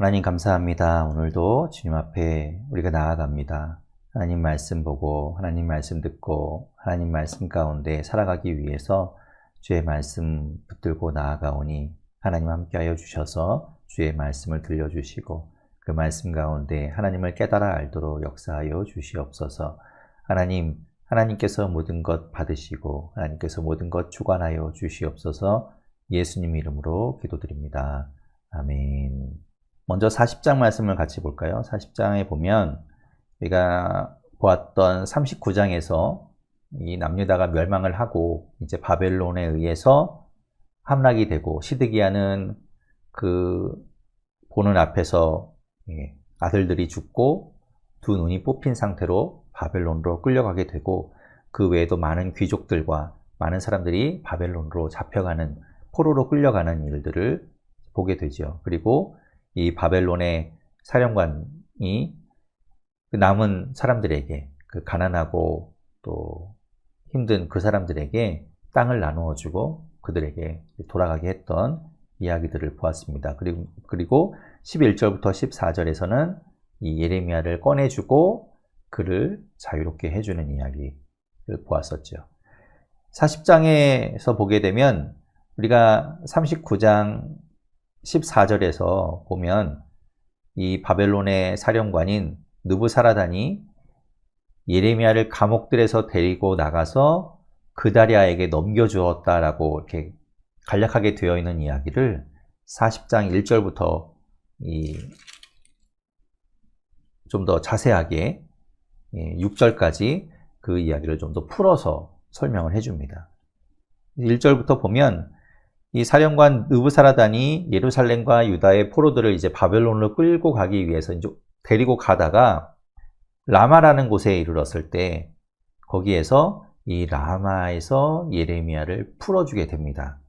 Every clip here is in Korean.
하나님 감사합니다. 오늘도 주님 앞에 우리가 나아갑니다. 하나님 말씀 보고 하나님 말씀 듣고 하나님 말씀 가운데 살아가기 위해서 주의 말씀 붙들고 나아가오니 하나님 함께하여 주셔서 주의 말씀을 들려주시고 그 말씀 가운데 하나님을 깨달아 알도록 역사하여 주시옵소서. 하나님께서 모든 것 받으시고 하나님께서 모든 것 주관하여 주시옵소서. 예수님 이름으로 기도드립니다. 아멘. 먼저 40장 말씀을 같이 볼까요? 40장에 보면 우리가 보았던 39장에서 이 남유다가 멸망을 하고 이제 바벨론에 의해서 함락이 되고 시드기야는 그 보는 앞에서 아들들이 죽고 두 눈이 뽑힌 상태로 바벨론으로 끌려가게 되고 그 외에도 많은 귀족들과 많은 사람들이 바벨론으로 잡혀가는 포로로 끌려가는 일들을 보게 되죠. 그리고 이 바벨론의 사령관이 그 남은 사람들에게 그 가난하고 또 힘든 그 사람들에게 땅을 나누어 주고 그들에게 돌아가게 했던 이야기들을 보았습니다. 그리고 11절부터 14절에서는 이 예레미야를 꺼내주고 그를 자유롭게 해주는 이야기를 보았었죠. 40장에서 보게 되면 우리가 39장 14절에서 보면 이 바벨론의 사령관인 느부사라단이 예레미야를 감옥들에서 데리고 나가서 그다랴에게 넘겨주었다라고 이렇게 간략하게 되어 있는 이야기를 40장 1절부터 좀 더 자세하게 6절까지 그 이야기를 좀 더 풀어서 설명을 해줍니다. 1절부터 보면 이 사령관 느부사라단이 예루살렘과 유다의 포로들을 이제 바벨론으로 끌고 가기 위해서 이제 데리고 가다가 라마라는 곳에 이르렀을 때 거기에서 이 라마에서 예레미야를 풀어주게 됩니다.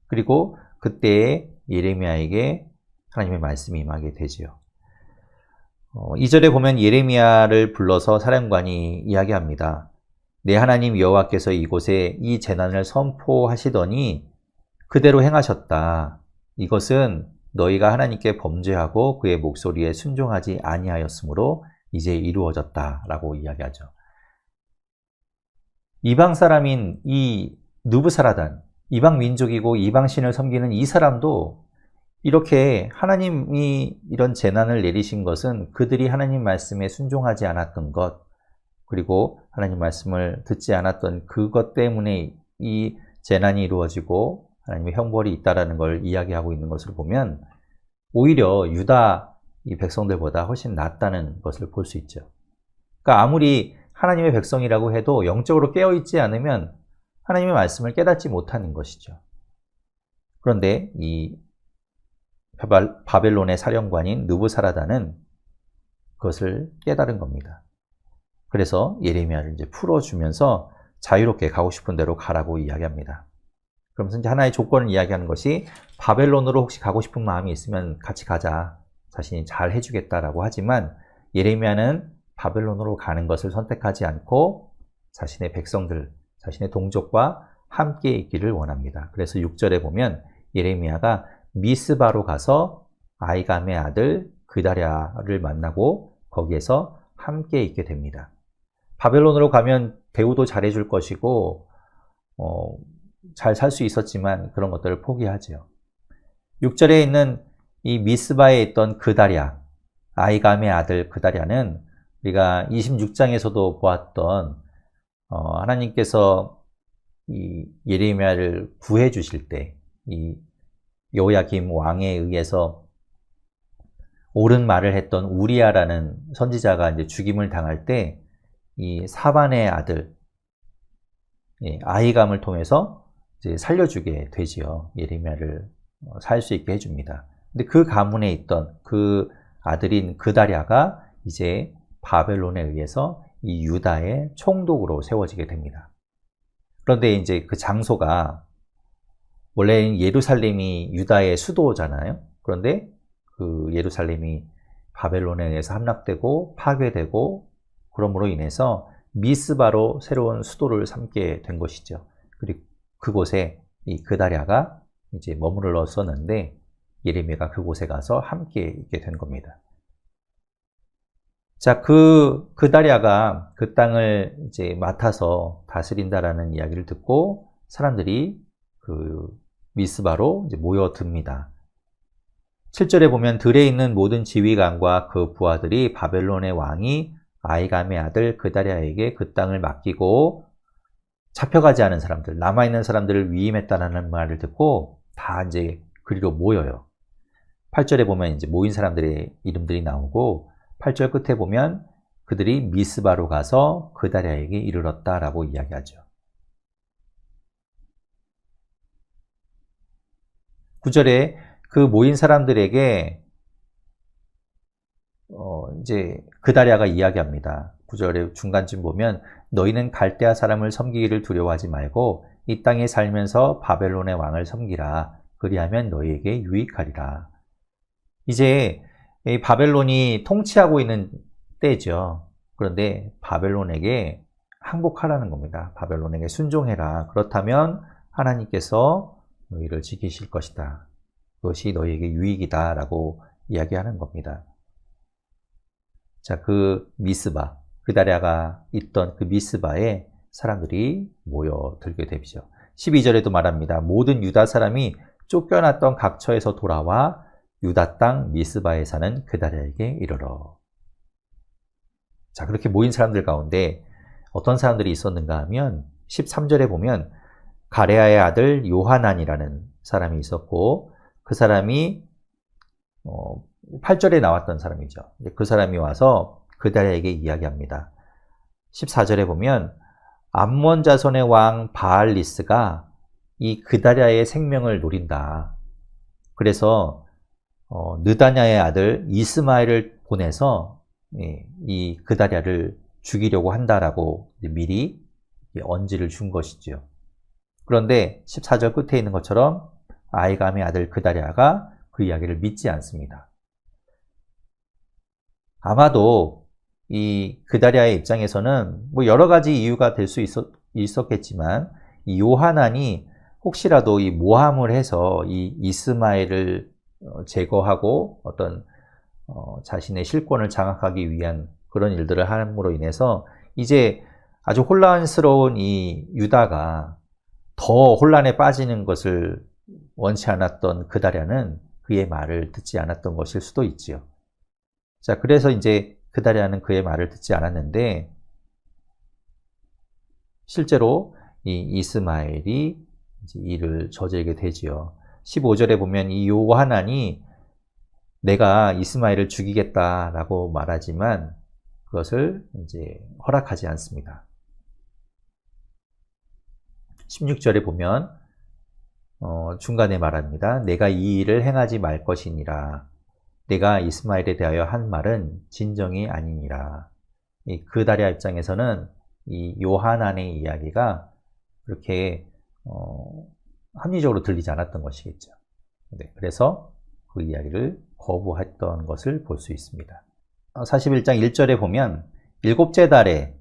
그리고 그때 예레미야에게 하나님의 말씀이 임하게 되지요. 2절에 보면 예레미야를 불러서 사령관이 이야기합니다. 내 하나님 여호와께서 이곳에 이 재난을 선포하시더니 그대로 행하셨다. 이것은 너희가 하나님께 범죄하고 그의 목소리에 순종하지 아니하였으므로 이제 이루어졌다라고 이야기하죠. 이방 사람인 이 느부사라단, 이방 민족이고 이방 신을 섬기는 이 사람도 이렇게 하나님이 이런 재난을 내리신 것은 그들이 하나님 말씀에 순종하지 않았던 것, 그리고 하나님 말씀을 듣지 않았던 그것 때문에 이 재난이 이루어지고 하나님의 형벌이 있다라는 걸 이야기하고 있는 것을 보면 오히려 유다 이 백성들보다 훨씬 낫다는 것을 볼 수 있죠. 그러니까 아무리 하나님의 백성이라고 해도 영적으로 깨어있지 않으면 하나님의 말씀을 깨닫지 못하는 것이죠. 그런데 이 바벨론의 사령관인 느부사라단은 그것을 깨달은 겁니다. 그래서 예레미야를 이제 풀어주면서 자유롭게 가고 싶은 대로 가라고 이야기합니다. 그러면서 이제 하나의 조건을 이야기하는 것이 바벨론으로 혹시 가고 싶은 마음이 있으면 같이 가자. 자신이 잘 해주겠다라고 하지만 예레미야는 바벨론으로 가는 것을 선택하지 않고 자신의 백성들, 자신의 동족과 함께 있기를 원합니다. 그래서 6절에 보면 예레미야가 미스바로 가서 아이감의 아들 그다랴를 만나고 거기에서 함께 있게 됩니다. 바벨론으로 가면 대우도 잘해줄 것이고 잘 살 수 있었지만 그런 것들을 포기하죠. 6절에 있는 이 미스바에 있던 그다랴, 아이감의 아들 그다랴는 우리가 26장에서도 보았던 하나님께서 이 예레미야를 구해 주실 때 이 여호야김 왕에 의해서 옳은 말을 했던 우리야라는 선지자가 이제 죽임을 당할 때 이 사반의 아들 아히감을 통해서 이제 살려주게 되지요. 예레미야를 살 수 있게 해줍니다. 근데 그 가문에 있던 그 아들인 그다랴가 이제 바벨론에 의해서 이 유다의 총독으로 세워지게 됩니다. 그런데 이제 그 장소가 원래 예루살렘이 유다의 수도잖아요. 그런데 그 예루살렘이 바벨론에 의해서 함락되고 파괴되고 그러므로 인해서 미스바로 새로운 수도를 삼게 된 것이죠. 그리고 그곳에 이 그다랴가 이제 머물렀었는데 예레미야가 그곳에 가서 함께 있게 된 겁니다. 자, 그다랴가 그 땅을 이제 맡아서 다스린다라는 이야기를 듣고 사람들이 그 미스바로 이제 모여듭니다. 7절에 보면 들에 있는 모든 지휘관과 그 부하들이 바벨론의 왕이 아이감의 아들 그다랴에게 그 땅을 맡기고 잡혀가지 않은 사람들, 남아있는 사람들을 위임했다는 말을 듣고 다 이제 그리로 모여요. 8절에 보면 이제 모인 사람들의 이름들이 나오고 8절 끝에 보면 그들이 미스바로 가서 그다랴에게 이르렀다라고 이야기하죠. 9절에 그 모인 사람들에게 이제 그다랴가 이야기합니다. 9절의 중간쯤 보면 너희는 갈대아 사람을 섬기기를 두려워하지 말고 이 땅에 살면서 바벨론의 왕을 섬기라. 그리하면 너희에게 유익하리라. 이제 이 바벨론이 통치하고 있는 때죠. 그런데 바벨론에게 항복하라는 겁니다. 바벨론에게 순종해라. 그렇다면 하나님께서 너희를 지키실 것이다. 그것이 너희에게 유익이다 라고 이야기하는 겁니다. 자, 그 미스바, 그다랴가 있던 그 미스바에 사람들이 모여들게 되죠. 12절에도 말합니다. 모든 유다 사람이 쫓겨났던 각처에서 돌아와 유다 땅 미스바에 사는 그다랴에게 이르러. 자, 그렇게 모인 사람들 가운데 어떤 사람들이 있었는가 하면 13절에 보면 가레아의 아들 요하난이라는 사람이 있었고 그 사람이 8절에 나왔던 사람이죠. 그 사람이 와서 그다랴에게 이야기합니다. 14절에 보면 암몬 자손의 왕 바알리스가 이 그다랴의 생명을 노린다. 그래서 느다냐의 아들 이스마엘을 보내서 이 그다랴를 죽이려고 한다라고 미리 언지를 준 것이죠. 그런데 14절 끝에 있는 것처럼 아이감의 아들 그다랴가 그 이야기를 믿지 않습니다. 아마도 이 그다랴의 입장에서는 뭐 여러 가지 이유가 될 수 있었겠지만 이 요하난이 혹시라도 이 모함을 해서 이 이스마엘을 제거하고 어떤 자신의 실권을 장악하기 위한 그런 일들을 함으로 인해서 이제 아주 혼란스러운 이 유다가 더 혼란에 빠지는 것을 원치 않았던 그다랴는 그의 말을 듣지 않았던 것일 수도 있지요. 자, 그래서 이제 그다랴는 그의 말을 듣지 않았는데 실제로 이 이스마엘이 이제 이를 저지르게 되지요. 15절에 보면 이 요하난이 내가 이스마엘을 죽이겠다라고 말하지만 그것을 이제 허락하지 않습니다. 16절에 보면 중간에 말합니다. 내가 이 일을 행하지 말 것이니라. 내가 이스마엘에 대하여 한 말은 진정이 아니니라. 이 그다랴 입장에서는 이 요하난의 이야기가 그렇게 합리적으로 들리지 않았던 것이겠죠. 네, 그래서 그 이야기를 거부했던 것을 볼 수 있습니다. 41장 1절에 보면 일곱째 달에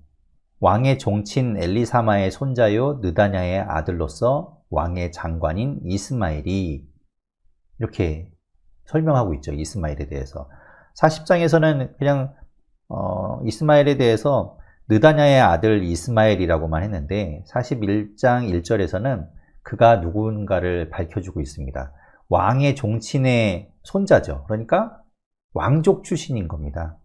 왕의 종친 엘리사마의 손자요 느다냐의 아들로서 왕의 장관인 이스마엘이 이렇게 설명하고 있죠. 이스마엘에 대해서. 40장에서는 그냥 이스마엘에 대해서 느다냐의 아들 이스마엘이라고만 했는데 41장 1절에서는 그가 누군가를 밝혀주고 있습니다. 왕의 종친의 손자죠. 그러니까 왕족 출신인 겁니다.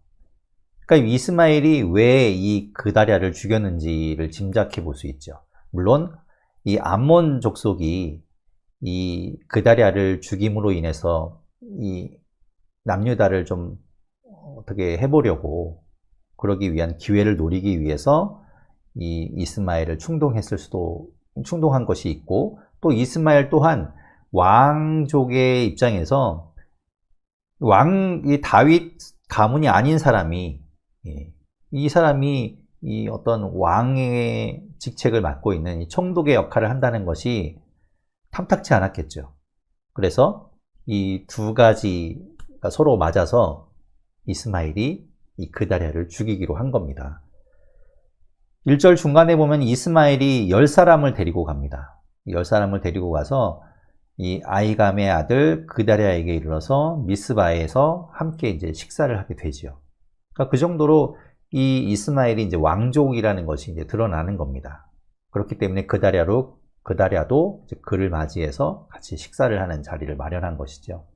그러니까 이스마엘이 왜 이 그다랴를 죽였는지를 짐작해 볼 수 있죠. 물론 이 암몬 족속이 이 그다랴를 죽임으로 인해서 이 남유다를 좀 어떻게 해보려고 그러기 위한 기회를 노리기 위해서 이 이스마엘을 충동한 것이 있고 또 이스마엘 또한 왕족의 입장에서 이 다윗 가문이 아닌 사람이 이 사람이 이 어떤 왕의 직책을 맡고 있는 이 총독의 역할을 한다는 것이 탐탁치 않았겠죠. 그래서 이 두 가지가 서로 맞아서 이스마엘이 이 그다랴를 죽이기로 한 겁니다. 1절 중간에 보면 이스마엘이 10사람을 데리고 갑니다. 10사람을 데리고 가서 이 아히감의 아들 그다랴에게 이르러서 미스바에서 함께 이제 식사를 하게 되지요. 그러니까 그 정도로 이 이스마엘이 이제 왕족이라는 것이 이제 드러나는 겁니다. 그렇기 때문에 그다랴도 이제 그를 맞이해서 같이 식사를 하는 자리를 마련한 것이죠.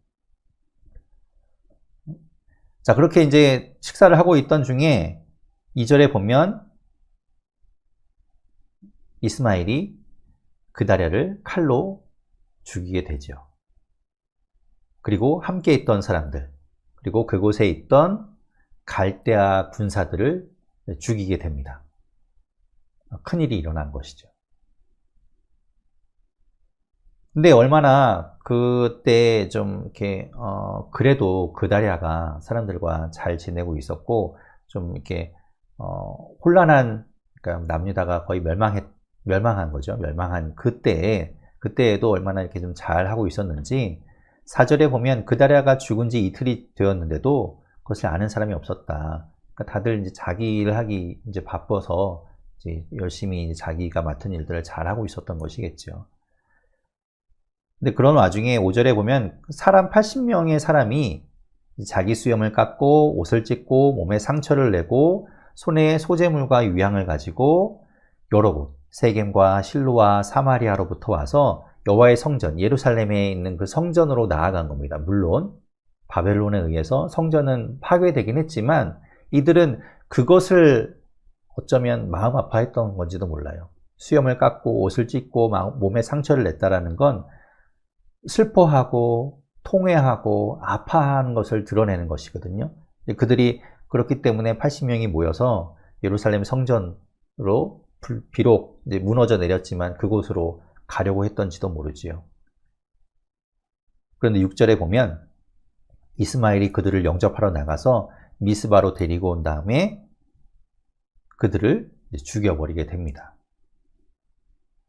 자, 그렇게 이제 식사를 하고 있던 중에 2절에 보면 이스마엘이 그다랴를 칼로 죽이게 되죠. 그리고 함께 있던 사람들, 그리고 그곳에 있던 갈대아 군사들을 죽이게 됩니다. 큰일이 일어난 것이죠. 근데 얼마나 그때 좀 이렇게 그래도 그다랴가 사람들과 잘 지내고 있었고 좀 이렇게 혼란한, 그러니까 남유다가 거의 멸망한 거죠. 멸망한 그때에도 얼마나 이렇게 좀 잘 하고 있었는지 4절에 보면 그다랴가 죽은 지 이틀이 되었는데도 그것을 아는 사람이 없었다. 그러니까 다들 이제 자기 일을 하기 이제 바빠서 이제 열심히 자기가 맡은 일들을 잘 하고 있었던 것이겠죠. 근데 그런 와중에 5절에 보면 사람 80명의 사람이 자기 수염을 깎고 옷을 찢고 몸에 상처를 내고 손에 소재물과 유향을 가지고 여러 곳 세겜과 실로와 사마리아로부터 와서 여호와의 성전 예루살렘에 있는 그 성전으로 나아간 겁니다. 물론 바벨론에 의해서 성전은 파괴되긴 했지만 이들은 그것을 어쩌면 마음 아파했던 건지도 몰라요. 수염을 깎고 옷을 찢고 몸에 상처를 냈다라는 건 슬퍼하고 통회하고 아파하는 것을 드러내는 것이거든요. 그들이 그렇기 때문에 80명이 모여서 예루살렘 성전으로 비록 이제 무너져 내렸지만 그곳으로 가려고 했던지도 모르지요. 그런데 6절에 보면 이스마엘이 그들을 영접하러 나가서 미스바로 데리고 온 다음에 그들을 죽여버리게 됩니다.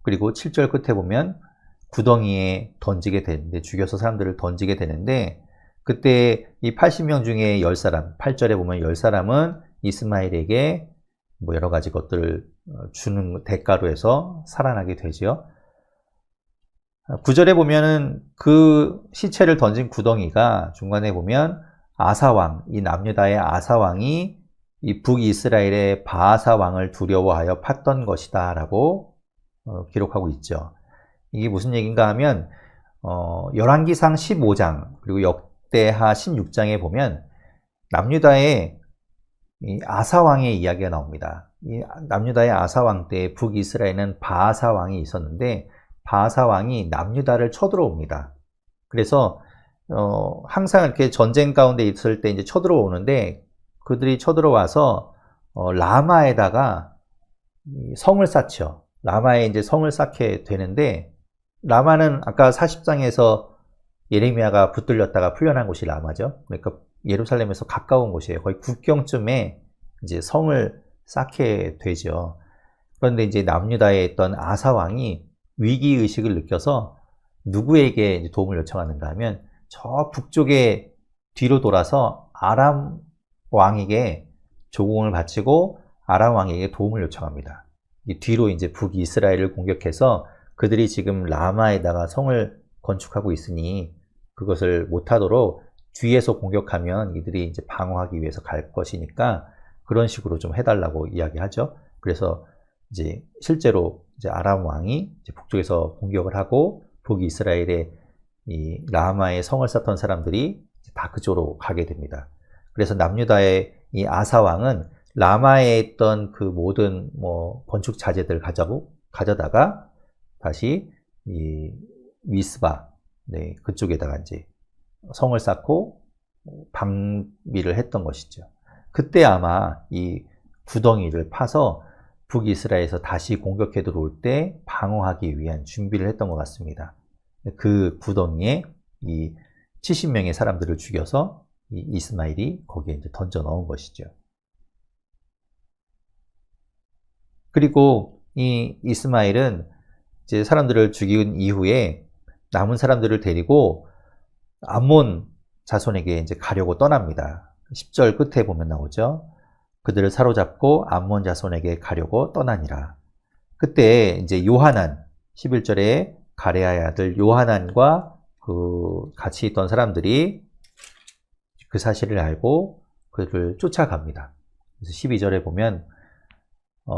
그리고 7절 끝에 보면 구덩이에 던지게 되는데, 죽여서 사람들을 던지게 되는데, 그때 이 80명 중에 10사람, 8절에 보면 10사람은 이스마엘에게 뭐 여러 가지 것들을 주는 대가로 해서 살아나게 되죠. 9절에 보면은 그 시체를 던진 구덩이가 중간에 보면 아사왕, 이 남유다의 아사왕이 이 북이스라엘의 바하사 왕을 두려워하여 팠던 것이다 라고 기록하고 있죠. 이게 무슨 얘기인가 하면 열왕기상 15장 그리고 역대하 16장에 보면 남유다의 이 아사왕의 이야기가 나옵니다. 이 남유다의 아사왕 때 북이스라엘에는 바하사 왕이 있었는데 바하사 왕이 남유다를 쳐들어옵니다. 그래서 항상 이렇게 전쟁 가운데 있을 때 이제 쳐들어오는데 그들이 쳐들어와서 라마에다가 성을 쌓죠. 라마에 이제 성을 쌓게 되는데 라마는 아까 40장에서 예레미야가 붙들렸다가 풀려난 곳이 라마죠. 그러니까 예루살렘에서 가까운 곳이에요. 거의 국경쯤에 이제 성을 쌓게 되죠. 그런데 이제 남유다에 있던 아사 왕이 위기 의식을 느껴서 누구에게 이제 도움을 요청하는가 하면 저 북쪽에 뒤로 돌아서 아람 왕에게 조공을 바치고 아람 왕에게 도움을 요청합니다. 뒤로 이제 북이스라엘을 공격해서 그들이 지금 라마에다가 성을 건축하고 있으니 그것을 못하도록 뒤에서 공격하면 이들이 이제 방어하기 위해서 갈 것이니까 그런 식으로 좀 해달라고 이야기하죠. 그래서 이제 실제로 이제 아람 왕이 이제 북쪽에서 공격을 하고 북이스라엘의 이 라마에 성을 쌓던 사람들이 다 그쪽으로 가게 됩니다. 그래서 남유다의 이 아사 왕은 라마에 있던 그 모든 뭐 건축 자재들 가져다가 다시 이 미스바 그쪽에다가 이제 성을 쌓고 방비를 했던 것이죠. 그때 아마 이 구덩이를 파서 북이스라엘에서 다시 공격해 들어올 때 방어하기 위한 준비를 했던 것 같습니다. 그 구덩이에 이 70명의 사람들을 죽여서 이 이스마엘이 거기에 이제 던져 넣은 것이죠. 그리고 이 이스마엘은 이제 사람들을 죽인 이후에 남은 사람들을 데리고 암몬 자손에게 이제 가려고 떠납니다. 10절 끝에 보면 나오죠. 그들을 사로잡고 암몬 자손에게 가려고 떠나니라. 그때 이제 요하난 11절에 가레아의 아들 요하난과 같이 있던 사람들이 그 사실을 알고 그를 쫓아갑니다. 그래서 12절에 보면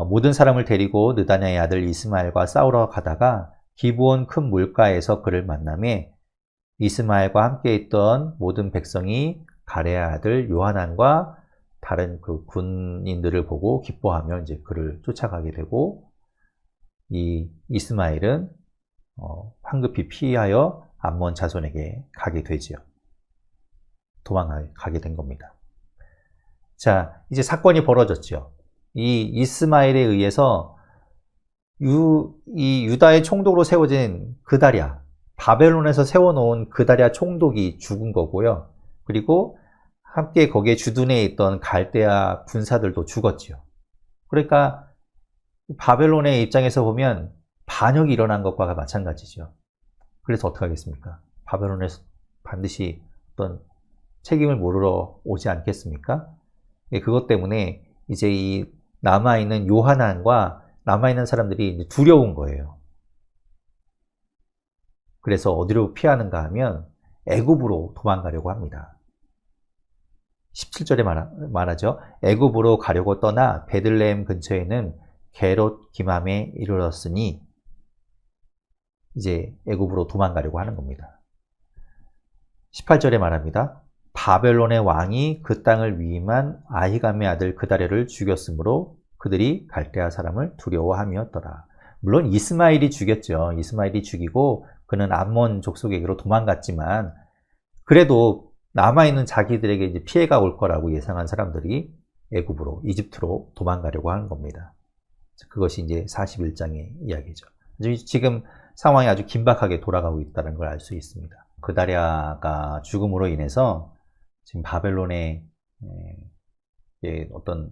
모든 사람을 데리고 느다냐의 아들 이스마엘과 싸우러 가다가 기브온 큰 물가에서 그를 만나매 이스마엘과 함께 있던 모든 백성이 가레아의 아들 요하난과 다른 그 군인들을 보고 기뻐하며 이제 그를 쫓아가게 되고, 이 이스마엘은 황급히 피하여 암몬 자손에게 가게 되지요. 도망가게 된 겁니다. 자, 이제 사건이 벌어졌죠. 이 이스마엘에 의해서 이 유다의 총독으로 세워진 그다랴, 바벨론에서 세워놓은 그다랴 총독이 죽은 거고요. 그리고 함께 거기에 주둔해 있던 갈대아 군사들도 죽었지요. 그러니까 바벨론의 입장에서 보면 반역이 일어난 것과 마찬가지죠. 그래서 어떻게 하겠습니까? 바벨론에서 반드시 어떤 책임을 물으러 오지 않겠습니까? 그것 때문에 이제 이 남아있는 요하난과 남아있는 사람들이 두려운 거예요. 그래서 어디로 피하는가 하면 애굽으로 도망가려고 합니다. 17절에 말하죠. 애굽으로 가려고 떠나 베들레헴 근처에는 게롯 기맘에 이르렀으니 이제 애굽으로 도망가려고 하는 겁니다. 18절에 말합니다. 바벨론의 왕이 그 땅을 위임한 아히감의 아들 그다랴를 죽였으므로 그들이 갈대아 사람을 두려워함이었더라. 물론 이스마엘이 죽였죠. 이스마엘이 죽이고 그는 암몬 족속에게로 도망갔지만 그래도 남아있는 자기들에게 이제 피해가 올 거라고 예상한 사람들이 애굽으로, 이집트로 도망가려고 하는 겁니다. 그것이 이제 41장의 이야기죠. 지금 상황이 아주 긴박하게 돌아가고 있다는 걸 알 수 있습니다. 그다랴가 죽음으로 인해서 지금 바벨론의 어떤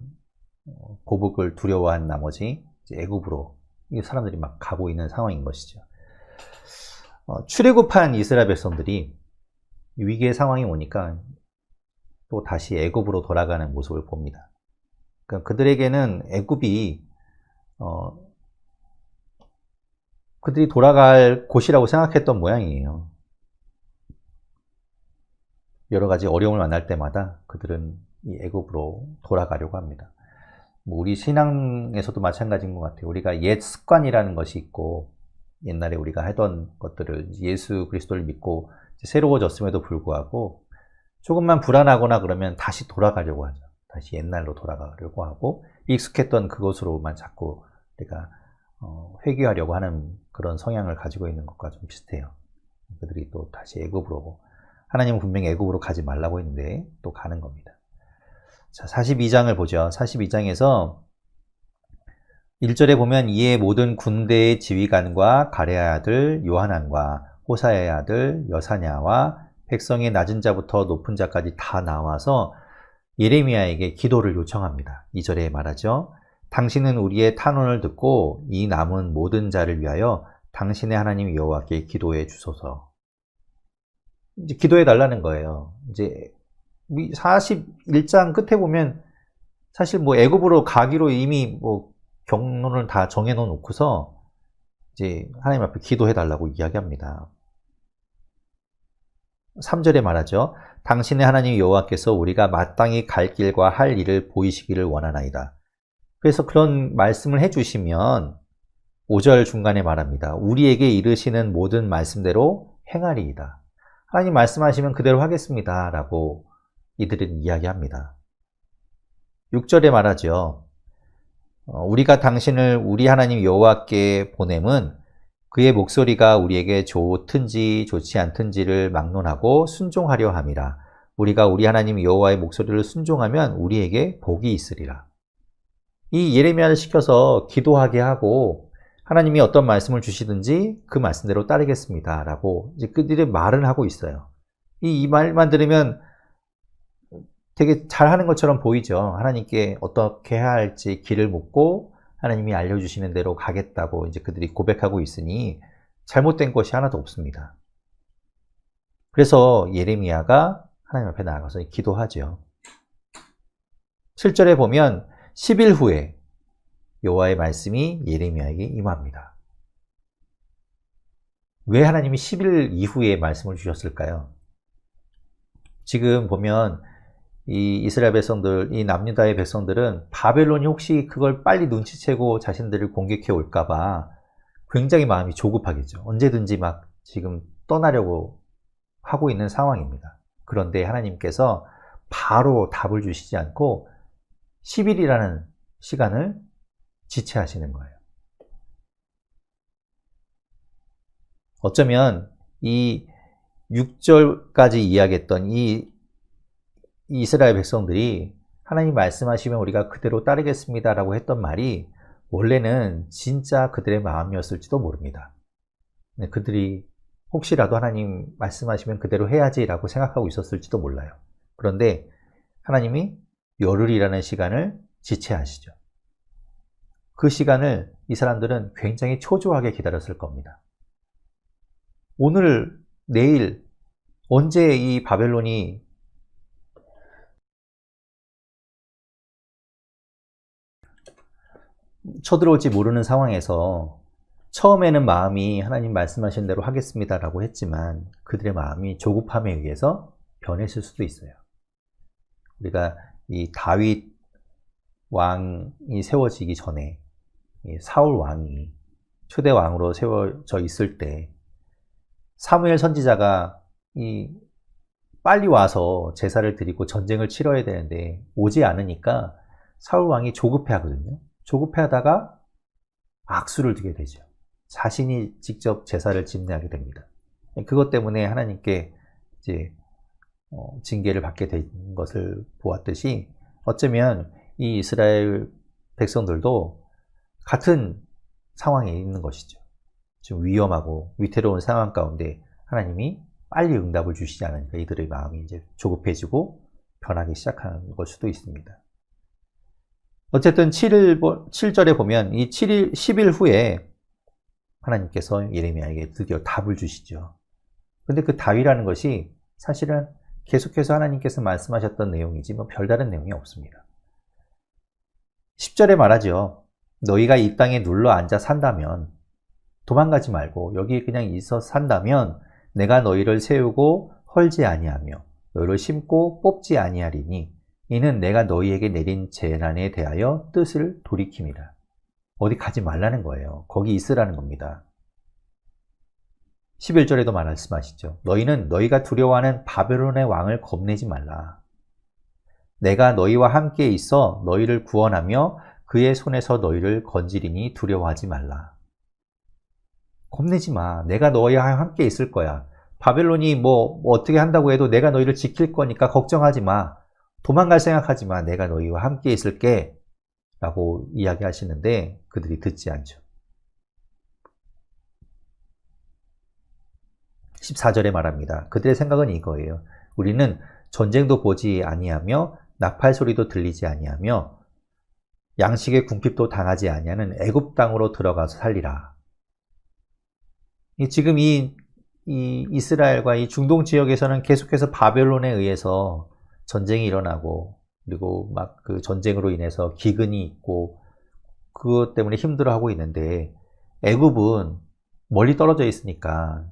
보복을 두려워한 나머지 애굽으로 사람들이 막 가고 있는 상황인 것이죠. 출애굽한 이스라엘 백성들이 위기의 상황이 오니까 또 다시 애굽으로 돌아가는 모습을 봅니다. 그러니까 그들에게는 애굽이 그들이 돌아갈 곳이라고 생각했던 모양이에요. 여러 가지 어려움을 만날 때마다 그들은 이 애굽으로 돌아가려고 합니다. 우리 신앙에서도 마찬가지인 것 같아요. 우리가 옛 습관이라는 것이 있고 옛날에 우리가 하던 것들을 예수 그리스도를 믿고 새로워졌음에도 불구하고 조금만 불안하거나 그러면 다시 돌아가려고 하죠. 다시 옛날로 돌아가려고 하고 익숙했던 그것으로만 자꾸 우리가 회귀하려고 하는 그런 성향을 가지고 있는 것과 좀 비슷해요. 그들이 또 다시 애굽으로, 하나님은 분명히 애굽으로 가지 말라고 했는데 또 가는 겁니다. 자, 42장을 보죠. 42장에서 1절에 보면 이에 모든 군대의 지휘관과 가레아의 아들 요하난과 호사야의 아들 여사냐와 백성의 낮은 자부터 높은 자까지 다 나와서 예레미야에게 기도를 요청합니다. 2절에 말하죠. 당신은 우리의 탄원을 듣고 이 남은 모든 자를 위하여 당신의 하나님 여호와께 기도해 주소서. 이제 기도해 달라는 거예요. 이제 41장 끝에 보면 사실 애굽으로 가기로 이미 경로를 다 정해 놓고서 이제 하나님 앞에 기도해 달라고 이야기합니다. 3절에 말하죠. 당신의 하나님 여호와께서 우리가 마땅히 갈 길과 할 일을 보이시기를 원하나이다. 그래서 그런 말씀을 해주시면 5절 중간에 말합니다. 우리에게 이르시는 모든 말씀대로 행하리이다. 하나님 말씀하시면 그대로 하겠습니다. 라고 이들은 이야기합니다. 6절에 말하죠. 우리가 당신을 우리 하나님 여호와께 보냄은 그의 목소리가 우리에게 좋든지 좋지 않든지를 막론하고 순종하려 함이라. 우리가 우리 하나님 여호와의 목소리를 순종하면 우리에게 복이 있으리라. 이 예레미야를 시켜서 기도하게 하고 하나님이 어떤 말씀을 주시든지 그 말씀대로 따르겠습니다. 라고 이제 그들이 말을 하고 있어요. 이 말만 들으면 되게 잘하는 것처럼 보이죠. 하나님께 어떻게 해야 할지 길을 묻고 하나님이 알려주시는 대로 가겠다고 이제 그들이 고백하고 있으니 잘못된 것이 하나도 없습니다. 그래서 예레미야가 하나님 앞에 나아가서 기도하죠. 7절에 보면 10일 후에 여호와의 말씀이 예레미야에게 임합니다. 왜 하나님이 10일 이후에 말씀을 주셨을까요? 지금 보면 이 이스라엘 백성들, 이 남유다의 백성들은 바벨론이 혹시 그걸 빨리 눈치채고 자신들을 공격해 올까봐 굉장히 마음이 조급하겠죠. 언제든지 막 지금 떠나려고 하고 있는 상황입니다. 그런데 하나님께서 바로 답을 주시지 않고 10일이라는 시간을 지체하시는 거예요. 어쩌면 이 6절까지 이야기했던 이 이스라엘 백성들이 하나님 말씀하시면 우리가 그대로 따르겠습니다 라고 했던 말이 원래는 진짜 그들의 마음이었을지도 모릅니다. 그들이 혹시라도 하나님 말씀하시면 그대로 해야지 라고 생각하고 있었을지도 몰라요. 그런데 하나님이 열흘이라는 시간을 지체하시죠. 그 시간을 이 사람들은 굉장히 초조하게 기다렸을 겁니다. 오늘, 내일, 언제 이 바벨론이 쳐들어올지 모르는 상황에서 처음에는 마음이 하나님 말씀하신 대로 하겠습니다라고 했지만 그들의 마음이 조급함에 의해서 변했을 수도 있어요. 우리가 이 다윗 왕이 세워지기 전에 사울 왕이 초대 왕으로 세워져 있을 때 사무엘 선지자가 빨리 와서 제사를 드리고 전쟁을 치러야 되는데 오지 않으니까 사울 왕이 조급해 하거든요. 조급해 하다가 악수를 두게 되죠. 자신이 직접 제사를 집례하게 됩니다. 그것 때문에 하나님께 이제 징계를 받게 된 것을 보았듯이 어쩌면 이 이스라엘 백성들도 같은 상황에 있는 것이죠. 좀 위험하고 위태로운 상황 가운데 하나님이 빨리 응답을 주시지 않으니까 이들의 마음이 이제 조급해지고 변하기 시작하는 걸 수도 있습니다. 어쨌든 7절에 보면 이 10일 후에 하나님께서 예레미야에게 드디어 답을 주시죠. 근데 그 답이라는 것이 사실은 계속해서 하나님께서 말씀하셨던 내용이지 뭐 별다른 내용이 없습니다. 10절에 말하죠. 너희가 이 땅에 눌러 앉아 산다면 도망가지 말고 여기에 그냥 있어 산다면 내가 너희를 세우고 헐지 아니하며 너희를 심고 뽑지 아니하리니 이는 내가 너희에게 내린 재난에 대하여 뜻을 돌이킴이라. 어디 가지 말라는 거예요. 거기 있으라는 겁니다. 11절에도 말씀하시죠. 너희는 너희가 두려워하는 바벨론의 왕을 겁내지 말라. 내가 너희와 함께 있어 너희를 구원하며 그의 손에서 너희를 건지리니 두려워하지 말라. 겁내지 마. 내가 너희와 함께 있을 거야. 바벨론이 뭐 어떻게 한다고 해도 내가 너희를 지킬 거니까 걱정하지 마. 도망갈 생각하지 마. 내가 너희와 함께 있을게. 라고 이야기하시는데 그들이 듣지 않죠. 14절에 말합니다. 그들의 생각은 이거예요. 우리는 전쟁도 보지 아니하며 나팔 소리도 들리지 아니하며 양식의 궁핍도 당하지 아니하는 애굽 땅으로 들어가서 살리라. 지금 이 이스라엘과 이 중동 지역에서는 계속해서 바벨론에 의해서 전쟁이 일어나고 그리고 막 그 전쟁으로 인해서 기근이 있고 그것 때문에 힘들어하고 있는데 애굽은 멀리 떨어져 있으니까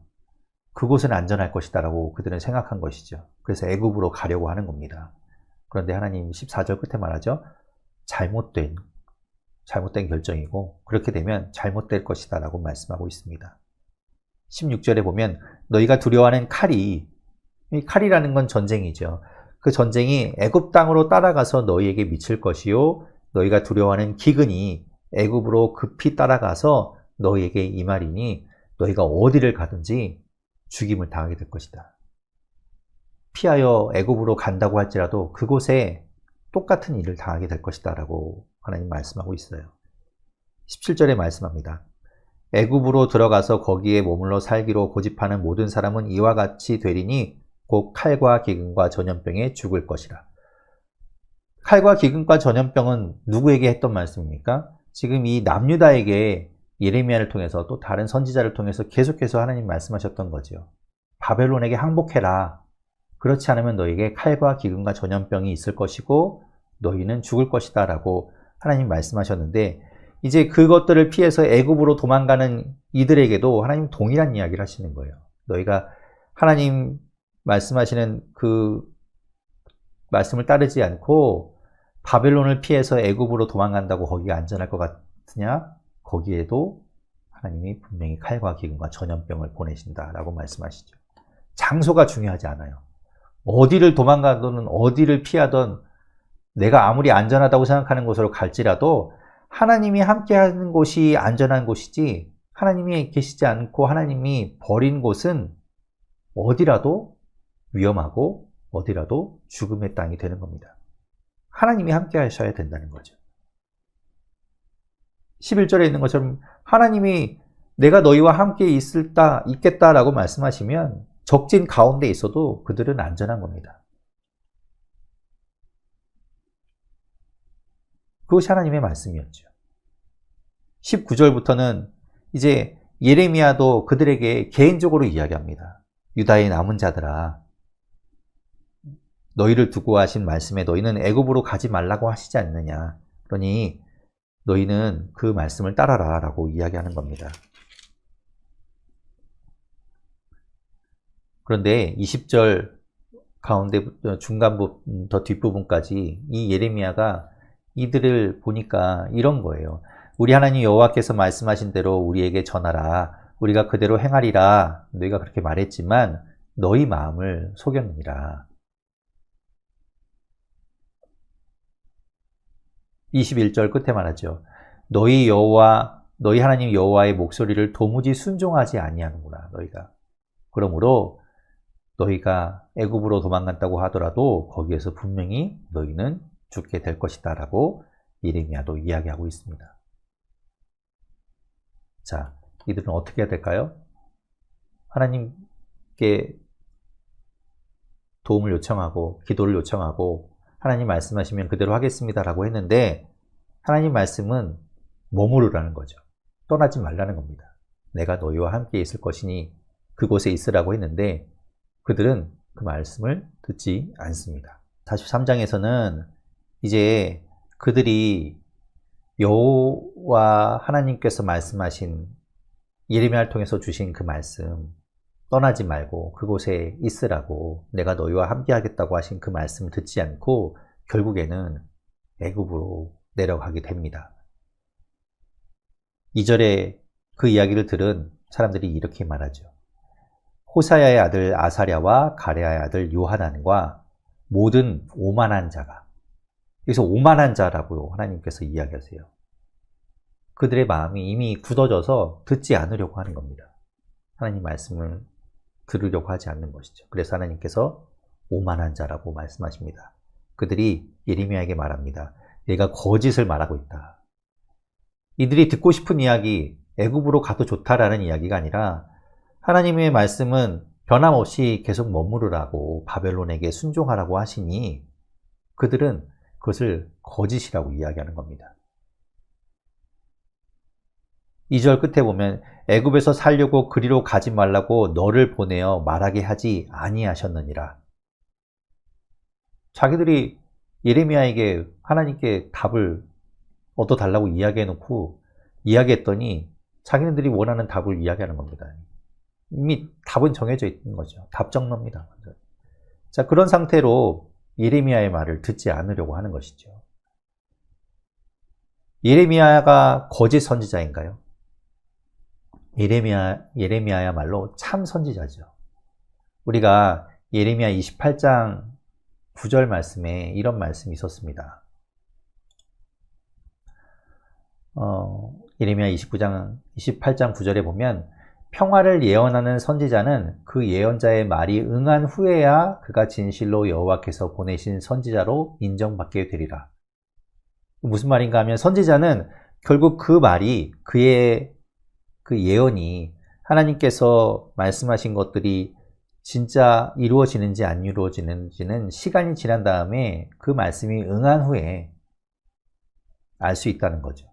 그곳은 안전할 것이다 라고 그들은 생각한 것이죠. 그래서 애굽으로 가려고 하는 겁니다. 그런데 하나님 14절 끝에 말하죠. 잘못된 결정이고 그렇게 되면 잘못될 것이다 라고 말씀하고 있습니다. 16절에 보면 너희가 두려워하는 칼이, 이 칼이라는 건 전쟁이죠. 그 전쟁이 애굽 땅으로 따라가서 너희에게 미칠 것이요 너희가 두려워하는 기근이 애굽으로 급히 따라가서 너희에게 임하리니 너희가 어디를 가든지 죽임을 당하게 될 것이다. 피하여 애굽으로 간다고 할지라도 그곳에 똑같은 일을 당하게 될 것이다 라고 하나님 말씀하고 있어요. 17절에 말씀합니다. 애굽으로 들어가서 거기에 머물러 살기로 고집하는 모든 사람은 이와 같이 되리니 곧 칼과 기근과 전염병에 죽을 것이라. 칼과 기근과 전염병은 누구에게 했던 말씀입니까? 지금 이 남유다에게 예레미야를 통해서 또 다른 선지자를 통해서 계속해서 하나님 말씀하셨던 거죠. 바벨론에게 항복해라. 그렇지 않으면 너에게 칼과 기근과 전염병이 있을 것이고 너희는 죽을 것이다 라고 하나님 말씀하셨는데 이제 그것들을 피해서 애굽으로 도망가는 이들에게도 하나님 동일한 이야기를 하시는 거예요. 너희가 하나님 말씀하시는 그 말씀을 따르지 않고 바벨론을 피해서 애굽으로 도망간다고 거기가 안전할 것 같으냐? 거기에도 하나님이 분명히 칼과 기근과 전염병을 보내신다라고 말씀하시죠. 장소가 중요하지 않아요. 어디를 도망가든 어디를 피하든 내가 아무리 안전하다고 생각하는 곳으로 갈지라도 하나님이 함께하는 곳이 안전한 곳이지, 하나님이 계시지 않고 하나님이 버린 곳은 어디라도 위험하고 어디라도 죽음의 땅이 되는 겁니다. 하나님이 함께 하셔야 된다는 거죠. 11절에 있는 것처럼 하나님이 내가 너희와 함께 있겠다라고 말씀하시면 적진 가운데 있어도 그들은 안전한 겁니다. 그것이 하나님의 말씀이었죠. 19절부터는 이제 예레미야도 그들에게 개인적으로 이야기합니다. 유다의 남은 자들아, 너희를 두고 하신 말씀에 너희는 애굽으로 가지 말라고 하시지 않느냐. 그러니 너희는 그 말씀을 따라라 라고 이야기하는 겁니다. 그런데 20절 가운데 중간부터 뒷부분까지 이 예레미야가 이들을 보니까 이런 거예요. 우리 하나님 여호와께서 말씀하신 대로 우리에게 전하라. 우리가 그대로 행하리라. 너희가 그렇게 말했지만 너희 마음을 속였느니라. 21절 끝에 말하죠. 너희 하나님 여호와의 목소리를 도무지 순종하지 아니하는구나. 너희가. 그러므로 너희가 애굽으로 도망갔다고 하더라도 거기에서 분명히 너희는 죽게 될 것이다 라고 예레미야도 이야기하고 있습니다. 자, 이들은 어떻게 해야 될까요? 하나님께 도움을 요청하고 기도를 요청하고 하나님 말씀하시면 그대로 하겠습니다 라고 했는데, 하나님 말씀은 머무르라는 거죠. 떠나지 말라는 겁니다. 내가 너희와 함께 있을 것이니 그곳에 있으라고 했는데 그들은 그 말씀을 듣지 않습니다. 43장에서는 이제 그들이 여호와 하나님께서 말씀하신 예레미야를 통해서 주신 그 말씀, 떠나지 말고 그곳에 있으라고, 내가 너희와 함께 하겠다고 하신 그 말씀을 듣지 않고 결국에는 애굽으로 내려가게 됩니다. 2절에 그 이야기를 들은 사람들이 이렇게 말하죠. 호사야의 아들 아사랴와 가레아의 아들 요하난과 모든 오만한 자가, 여기서 오만한 자라고 하나님께서 이야기하세요. 그들의 마음이 이미 굳어져서 듣지 않으려고 하는 겁니다. 하나님 말씀을 들으려고 하지 않는 것이죠. 그래서 하나님께서 오만한 자라고 말씀하십니다. 그들이 예레미야에게 말합니다. 내가 거짓을 말하고 있다. 이들이 듣고 싶은 이야기, 애굽으로 가도 좋다라는 이야기가 아니라 하나님의 말씀은 변함없이 계속 머무르라고, 바벨론에게 순종하라고 하시니 그들은 그것을 거짓이라고 이야기하는 겁니다. 2절 끝에 보면 애굽에서 살려고 그리로 가지 말라고 너를 보내어 말하게 하지 아니하셨느니라. 자기들이 예레미야에게 하나님께 답을 얻어달라고 이야기해놓고 이야기했더니 자기네들이 원하는 답을 이야기하는 겁니다. 이미 답은 정해져 있는 거죠. 답정너입니다. 자, 그런 상태로 예레미야의 말을 듣지 않으려고 하는 것이죠. 예레미야가 거짓 선지자인가요? 예레미야야말로 참 선지자죠. 우리가 예레미야 28장 9절 말씀에 이런 말씀이 있었습니다. 예레미야 28장 9절에 보면 평화를 예언하는 선지자는 그 예언자의 말이 응한 후에야 그가 진실로 여호와께서 보내신 선지자로 인정받게 되리라. 무슨 말인가 하면 선지자는 결국 그 말이, 그의 그 예언이 하나님께서 말씀하신 것들이 진짜 이루어지는지 안 이루어지는지는 시간이 지난 다음에 그 말씀이 응한 후에 알 수 있다는 거죠.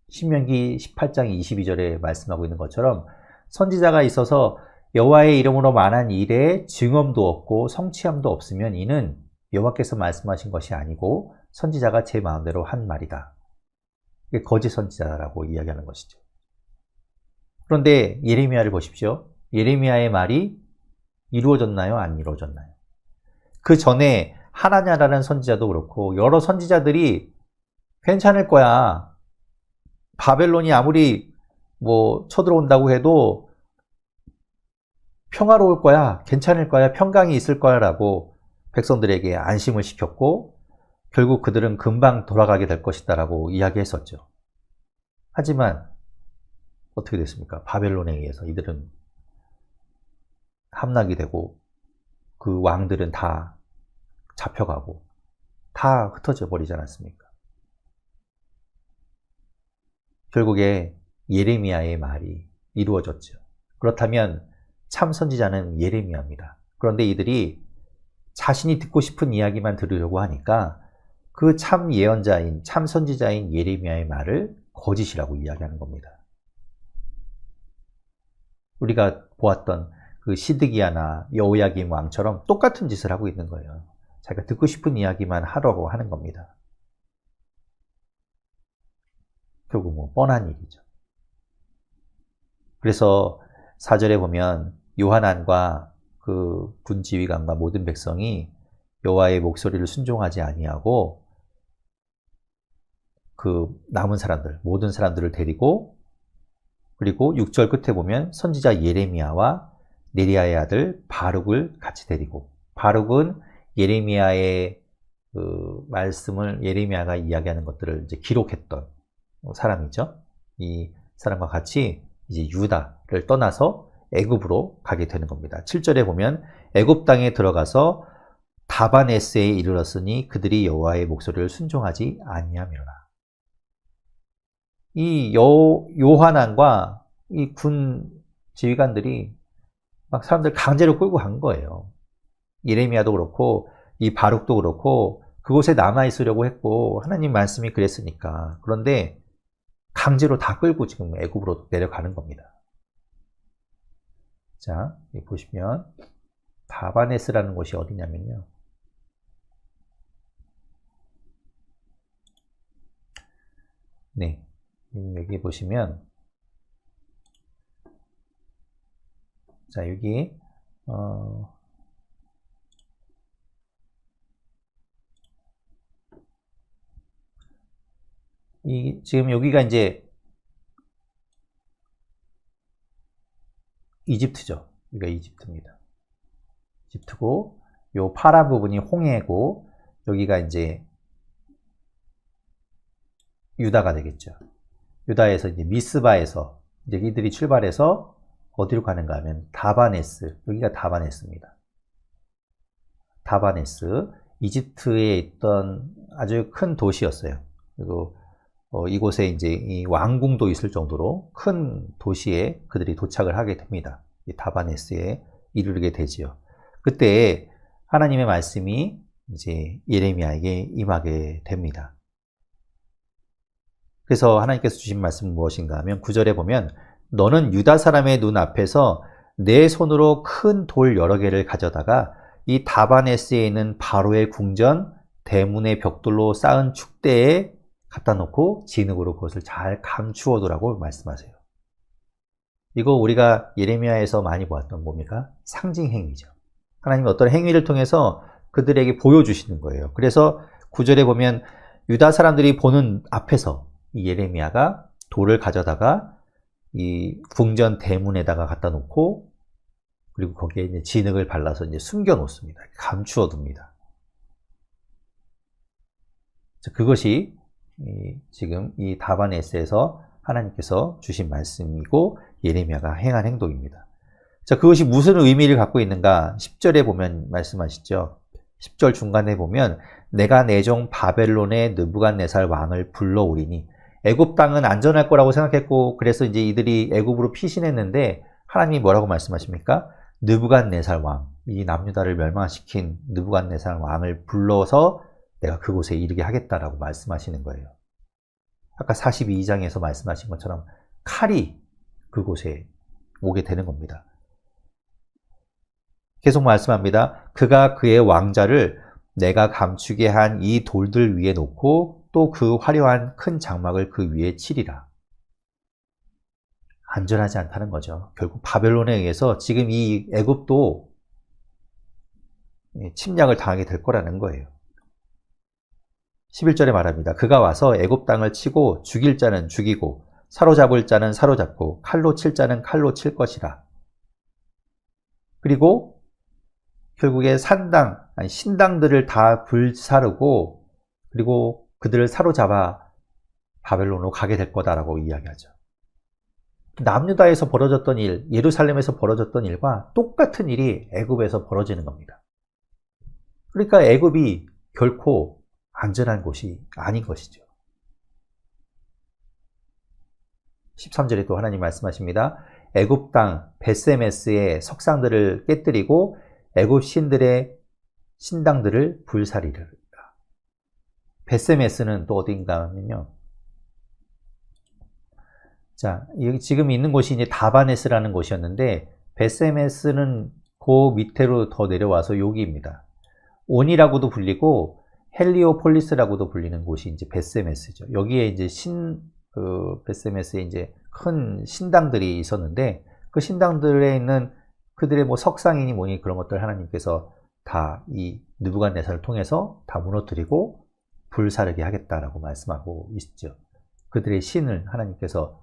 신명기 18장 22절에 말씀하고 있는 것처럼 선지자가 있어서 여호와의 이름으로 말한 일에 증언도 없고 성취함도 없으면 이는 여호와께서 말씀하신 것이 아니고 선지자가 제 마음대로 한 말이다. 이게 거짓 선지자라고 이야기하는 것이죠. 그런데 예레미야를 보십시오. 예레미야의 말이 이루어졌나요? 안 이루어졌나요? 그 전에 하나냐라는 선지자도 그렇고 여러 선지자들이 괜찮을 거야. 바벨론이 아무리 뭐 쳐들어온다고 해도 평화로울 거야. 괜찮을 거야. 평강이 있을 거야 라고 백성들에게 안심을 시켰고 결국 그들은 금방 돌아가게 될 것이다 라고 이야기했었죠. 하지만 어떻게 됐습니까? 바벨론에 의해서 이들은 함락이 되고 그 왕들은 다 잡혀가고 다 흩어져 버리지 않았습니까? 결국에 예레미야의 말이 이루어졌죠. 그렇다면 참 선지자는 예레미야입니다. 그런데 이들이 자신이 듣고 싶은 이야기만 들으려고 하니까 그 참 예언자인, 참 선지자인 예레미야의 말을 거짓이라고 이야기하는 겁니다. 우리가 보았던 그 시드기야나 여호야김 왕처럼 똑같은 짓을 하고 있는 거예요. 자기가 듣고 싶은 이야기만 하라고 하는 겁니다. 결국 뭐 뻔한 일이죠. 그래서 4절에 보면 요하난과 그 군지휘관과 모든 백성이 여호와의 목소리를 순종하지 아니하고 그 남은 사람들, 모든 사람들을 데리고 그리고 6절 끝에 보면 선지자 예레미야와 네리야의 아들 바룩을 같이 데리고 바룩은 예레미야의 그 말씀을 예레미야가 이야기하는 것들을 이제 기록했던 사람이죠. 이 사람과 같이 이제 유다를 떠나서 애굽으로 가게 되는 겁니다. 7절에 보면 애굽 땅에 들어가서 다바네스에 이르렀으니 그들이 여호와의 목소리를 순종하지 아니하미로라. 이 요하난과 이 군 지휘관들이 막 사람들 강제로 끌고 간 거예요. 예레미야도 그렇고 이 바룩도 그렇고 그곳에 남아 있으려고 했고 하나님 말씀이 그랬으니까. 그런데 강제로 다 끌고 지금 애굽으로 내려가는 겁니다. 자, 여기 보시면 다바네스라는 곳이 어디냐면요. 네, 여기 보시면 자, 여기 지금 여기가 이제 이집트죠. 여기가 이집트입니다. 이집트고 요 파란 부분이 홍해고 여기가 이제 유다가 되겠죠. 유다에서 이제 미스바에서 이제 이들이 출발해서 어디로 가는가 하면 다바네스, 여기가 다바네스입니다. 다바네스, 이집트에 있던 아주 큰 도시였어요. 그리고 이곳에 이제 이 왕궁도 있을 정도로 큰 도시에 그들이 도착을 하게 됩니다. 이 다바네스에 이르게 되지요. 그때 하나님의 말씀이 이제 예레미야에게 임하게 됩니다. 그래서 하나님께서 주신 말씀은 무엇인가 하면 9절에 보면 너는 유다 사람의 눈 앞에서 내 손으로 큰 돌 여러 개를 가져다가 이 다바네스에 있는 바로의 궁전 대문의 벽돌로 쌓은 축대에 갖다 놓고 진흙으로 그것을 잘 감추어두라고 말씀하세요. 이거 우리가 예레미야에서 많이 보았던 뭡니까? 상징 행위죠. 하나님이 어떤 행위를 통해서 그들에게 보여주시는 거예요. 그래서 9절에 보면 유다 사람들이 보는 앞에서 이 예레미야가 돌을 가져다가 이 궁전 대문에다가 갖다 놓고 그리고 거기에 이제 진흙을 발라서 이제 숨겨 놓습니다. 감추어 둡니다. 그것이 지금 이 다바네스에서 하나님께서 주신 말씀이고 예레미야가 행한 행동입니다. 자, 그것이 무슨 의미를 갖고 있는가? 10절에 보면 말씀하시죠. 10절 중간에 보면 내가 내 종 바벨론의 느부갓네살 왕을 불러오리니 애굽 땅은 안전할 거라고 생각했고 그래서 이제 이들이 애굽으로 피신했는데 하나님이 뭐라고 말씀하십니까? 느부갓네살 왕, 이 남유다를 멸망시킨 느부갓네살 왕을 불러서 내가 그곳에 이르게 하겠다라고 말씀하시는 거예요. 아까 42장에서 말씀하신 것처럼 칼이 그곳에 오게 되는 겁니다. 계속 말씀합니다. 그가 그의 왕자를 내가 감추게 한 이 돌들 위에 놓고 또 그 화려한 큰 장막을 그 위에 치리라. 안전하지 않다는 거죠. 결국 바벨론에 의해서 지금 이 애굽도 침략을 당하게 될 거라는 거예요. 11절에 말합니다. 그가 와서 애굽 땅을 치고 죽일 자는 죽이고 사로잡을 자는 사로잡고 칼로 칠 자는 칼로 칠 것이라. 그리고 결국에 신당들을 다 불사르고 그리고 그들을 사로잡아 바벨론으로 가게 될 거다라고 이야기하죠. 남유다에서 벌어졌던 일, 예루살렘에서 벌어졌던 일과 똑같은 일이 애굽에서 벌어지는 겁니다. 그러니까 애굽이 결코 안전한 곳이 아닌 것이죠. 13절에 또 하나님 말씀하십니다. 애굽 땅 베세메스의 석상들을 깨뜨리고 애굽 신들의 신당들을 불사리리라. 베세메스는 또 어딘가 하면요. 자, 여기 지금 있는 곳이 이제 다바네스라는 곳이었는데 베세메스는 그 밑으로 더 내려와서 여기입니다. 온이라고도 불리고 헬리오폴리스라고도 불리는 곳이 이제 베세메스죠. 여기에 이제 베세메스에 이제 큰 신당들이 있었는데 그 신당들에 있는 그들의 뭐 석상이니 뭐니 그런 것들 하나님께서 다 이 느부갓네살을 통해서 다 무너뜨리고 불사르게 하겠다라고 말씀하고 있죠. 그들의 신을 하나님께서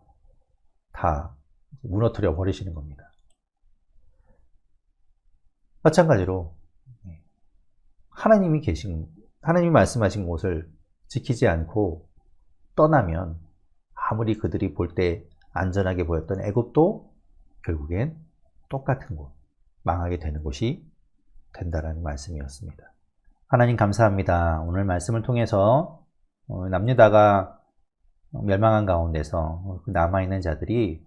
다 무너뜨려 버리시는 겁니다. 마찬가지로 하나님이 말씀하신 곳을 지키지 않고 떠나면 아무리 그들이 볼 때 안전하게 보였던 애굽도 결국엔 똑같은 곳, 망하게 되는 곳이 된다라는 말씀이었습니다. 하나님 감사합니다. 오늘 말씀을 통해서 남유다가 멸망한 가운데서 남아있는 자들이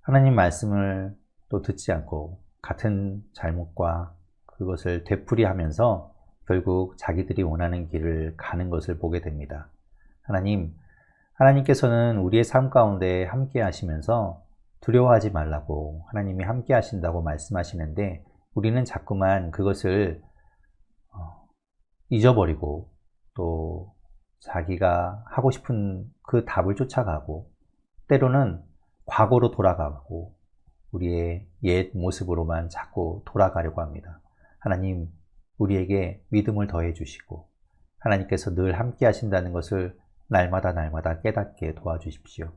하나님 말씀을 또 듣지 않고 같은 잘못과 그것을 되풀이하면서 결국 자기들이 원하는 길을 가는 것을 보게 됩니다. 하나님께서는 우리의 삶 가운데 함께 하시면서 두려워하지 말라고 하나님이 함께 하신다고 말씀하시는데 우리는 자꾸만 그것을 잊어버리고 또 자기가 하고 싶은 그 답을 쫓아가고 때로는 과거로 돌아가고 우리의 옛 모습으로만 자꾸 돌아가려고 합니다. 하나님, 우리에게 믿음을 더해 주시고 하나님께서 늘 함께 하신다는 것을 날마다 깨닫게 도와주십시오.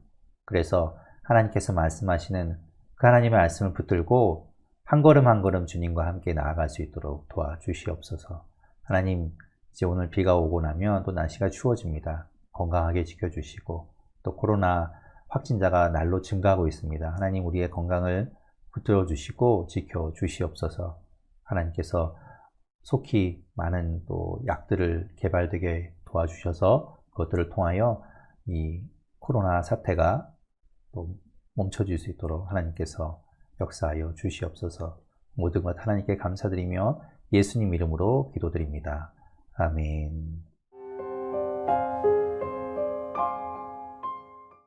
그래서 하나님께서 말씀하시는 그 하나님의 말씀을 붙들고 한 걸음 한 걸음 주님과 함께 나아갈 수 있도록 도와주시옵소서. 하나님, 이제 오늘 비가 오고 나면 또 날씨가 추워집니다. 건강하게 지켜주시고 또 코로나 확진자가 날로 증가하고 있습니다. 하나님, 우리의 건강을 붙들어 주시고 지켜 주시옵소서. 하나님께서 속히 많은 또 약들을 개발되게 도와주셔서 그것들을 통하여 이 코로나 사태가 또 멈춰질 수 있도록 하나님께서 역사하여 주시옵소서. 모든 것 하나님께 감사드리며 예수님 이름으로 기도드립니다. 아멘.